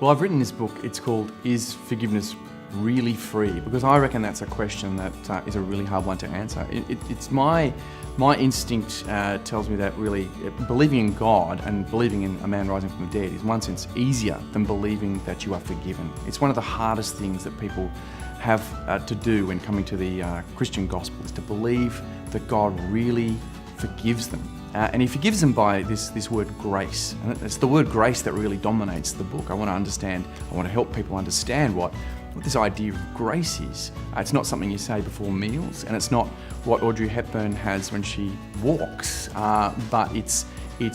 Well, I've written this book. It's called Is Forgiveness Really Free? Because I reckon that's a question that is a really hard one to answer. It's my instinct tells me that really believing in God and believing in a man rising from the dead is, in one sense, easier than believing that you are forgiven. It's one of the hardest things that people have to do when coming to the Christian gospel, is to believe that God really forgives them. And he forgives them by this word grace. And it's the word grace that really dominates the book. I want to help people understand what this idea of grace is. It's not something you say before meals, and it's not what Audrey Hepburn has when she walks, but it's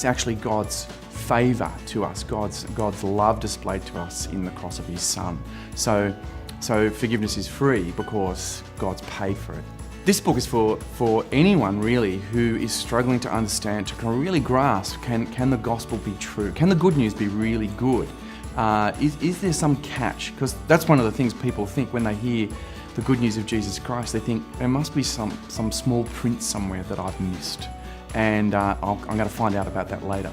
actually God's favour to us, God's love displayed to us in the cross of his Son. So forgiveness is free because God's paid for it. This book is for anyone really who is struggling to understand, to really grasp, can the gospel be true? Can the good news be really good? Is there some catch? Because that's one of the things people think when they hear the good news of Jesus Christ. They think there must be some small print somewhere that I've missed, and I'm going to find out about that later.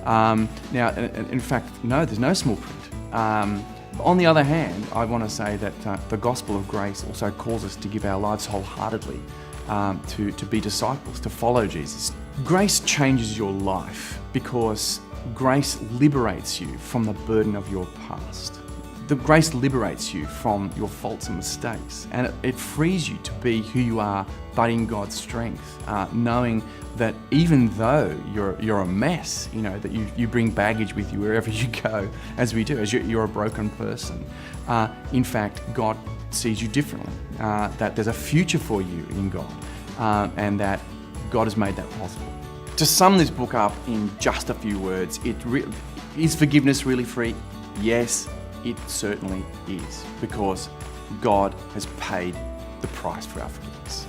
Now, in fact, no, there's no small print. On the other hand, I want to say that the gospel of grace also calls us to give our lives wholeheartedly to be disciples, to follow Jesus. Grace changes your life because grace liberates you from the burden of your past. The grace liberates you from your faults and mistakes, and it frees you to be who you are, but in God's strength, knowing that even though you're a mess, that you bring baggage with you wherever you go, as we do, as you're a broken person. In fact, God sees you differently, that there's a future for you in God, and that God has made that possible. To sum this book up in just a few words, is forgiveness really free? Yes, it certainly is, because God has paid the price for our forgiveness.